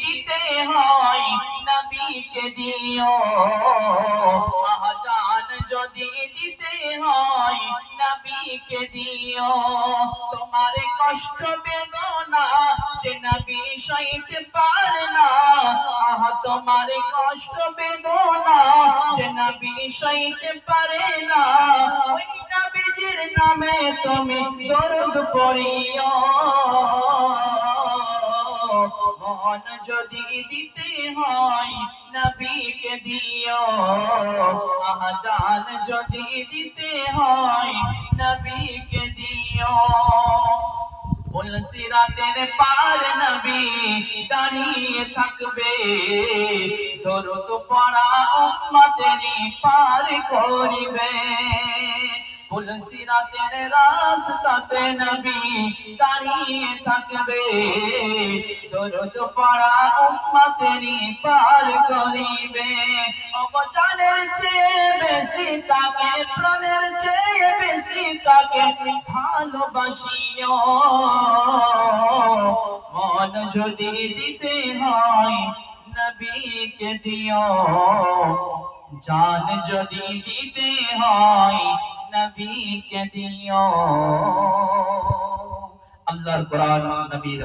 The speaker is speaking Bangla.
দিতে হয় নবীকে দিও, জান যদি দিতে হয় নবীকে দিও। তোমার কষ্ট বেদনা যে নবী সইতে পারে না, তোমার কষ্ট বেদনা যে নবী সইতে পারে না, ওই নবীজির নামে তুমি দরুদ পড়িও। মন যদি দিতে হয় নবীকে দিও, জান যদি দিতে হয় নবীকে দিও। সিরাতের পার নবী দাঁড়িয়ে থাকবে, দরুদ পড়া উম্মতেরই পার করিবে। সিরাতের রাস্তাতে নবী দাঁড়িয়ে থাকবে, দরুদ পড়া উম্মতেরই পার করিবে। জানের চেয়ে বেশি তাকে, প্রাণের চেয়ে বেশি তাকে ভালোবাসিও। মন যদি দিতে হয় নবীকে দিও, জান যদি দিতে হয় নবীকে দিও। আল্লাহর কোরআন নবীর